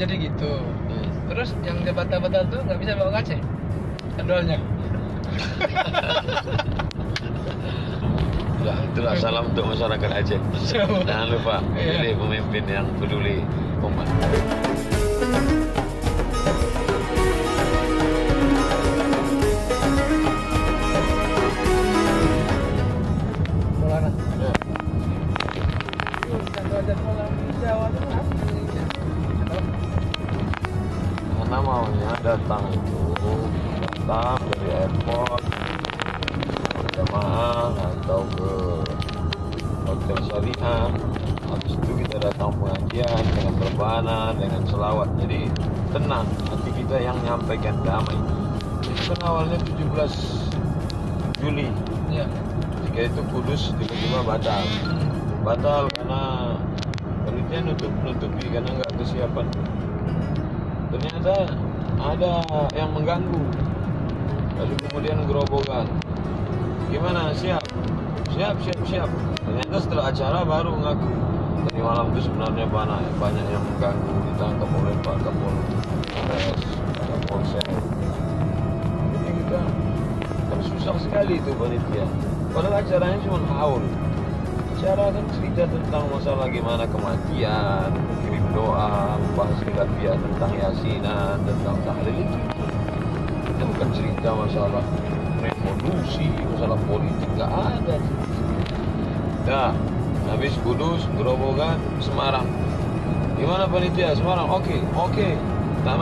jadi gitu. Terus yang dia batal-batal tuh nggak bisa bawa kaca jadwalnya. Nah, itulah salam untuk masyarakat Aceh. Jangan lupa pilih pemimpin yang peduli umat. Karena maunya datang dari airport jamaah atau ke hotel syariah. Habis itu kita datang pengajian dengan berbana, dengan selawat. Jadi tenang, hati kita yang menyampaikan damai. Itu kan awalnya 17 Juli. Ya. Ketika itu Kudus tiba-tiba batal. Batal karena panitia nutupi karena nggak kesiapan. Ternyata ada yang mengganggu. Lalu kemudian gerobokan. Gimana? Siap. Ternyata setelah acara baru ngaku. Tadi malam itu sebenarnya banyak yang mengganggu, ditangkap oleh Pak Kapolres, Kapolsek. Jadi kita kan susah sekali itu panitia. Padahal acaranya cuma haul. Acara kan cerita tentang masalah gimana kematian, kirim doa, bahas khilafiyah tentang yasinan, tentang tahlil itu. Kita bukan cerita masalah revolusi, masalah politik, nggak ada. Nah, habis Kudus, gerobokan, Semarang. Gimana panitia? Semarang, oke, tak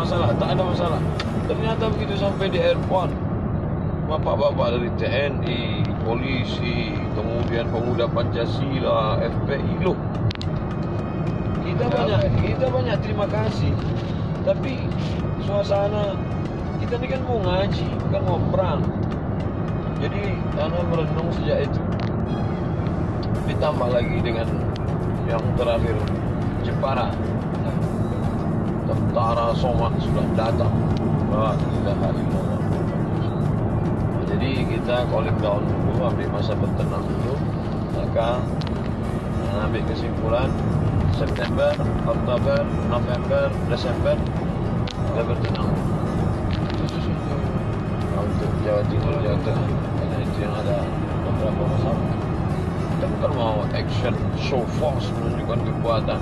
ada masalah. Ternyata begitu sampai di airport, bapak-bapak dari TNI, polisi, kemudian pemuda Pancasila, FPI, loh. Kita banyak terima kasih. Tapi suasana kita ini kan mau ngaji, bukan mau perang. Jadi karena merenung sejak itu, ditambah lagi dengan yang terakhir Jepara, tentara Somad sudah datang. La ilaha illallah. Jadi kita cooling down dulu, ambil masa bertenang dulu, maka ambil kesimpulan September, Oktober, November, Desember kita bertenang. Untuk Jawa Timur, Jawa Tengah, karena itu yang ada beberapa masalah. Kita bukan mau action show force menunjukkan kekuatan.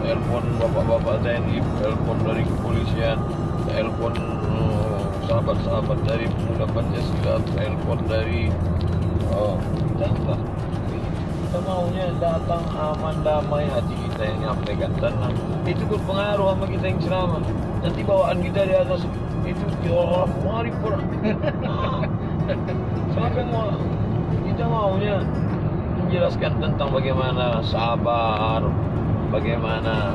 Telepon bapak-bapak TNI, telepon dari kepolisian, telepon sahabat-sahabat dari pemuda Pancasila, telepon dari kita maunya datang aman damai, hati kita yang nyampaikan tenang. Itu berpengaruh sama kita yang ceramah. Nanti bawaan kita di atas itu ya mari perang. Siapa yang mau? Kita maunya menjelaskan tentang bagaimana sabar, bagaimana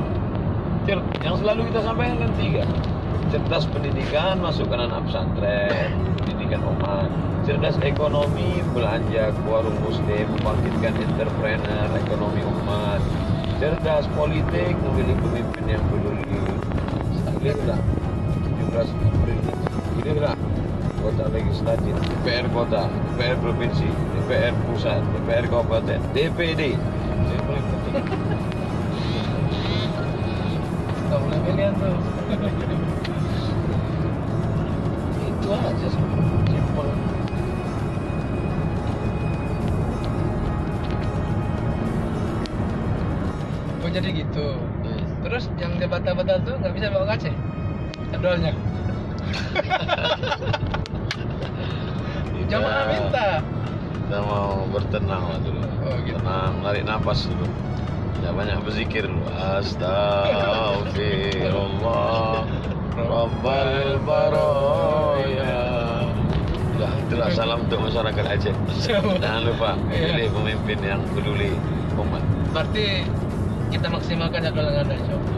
yang selalu kita sampaikan kan 3. Cerdas pendidikan, masukkan anak pesantren, pendidikan umat. Cerdas ekonomi, belanja ke warung muslim, membangkitkan entrepreneur, ekonomi umat. Cerdas politik, memilih pemimpin yang peduli. Lihatlah 17 April ini lah kota legislatif, DPR kota, DPR provinsi, DPR pusat, DPR kabupaten, DPD. Yang paling penting. Nggak boleh pilihan tuh. Itu aja simpel. Oh jadi gitu. Terus yang dia batal-batal tuh nggak bisa bawa kaca jadwalnya. Jamaah minta. Kita mau bertenang lah dulu. Oh, gitu. Tenang, tarik nafas dulu. Tidak banyak berzikir dulu. Astagfirullah Rabbal Baraya. Itulah salam untuk masyarakat Aceh. Jangan lupa pilih pemimpin yang peduli umat. Berarti kita maksimalkan jadwal yang ada, insya Allah.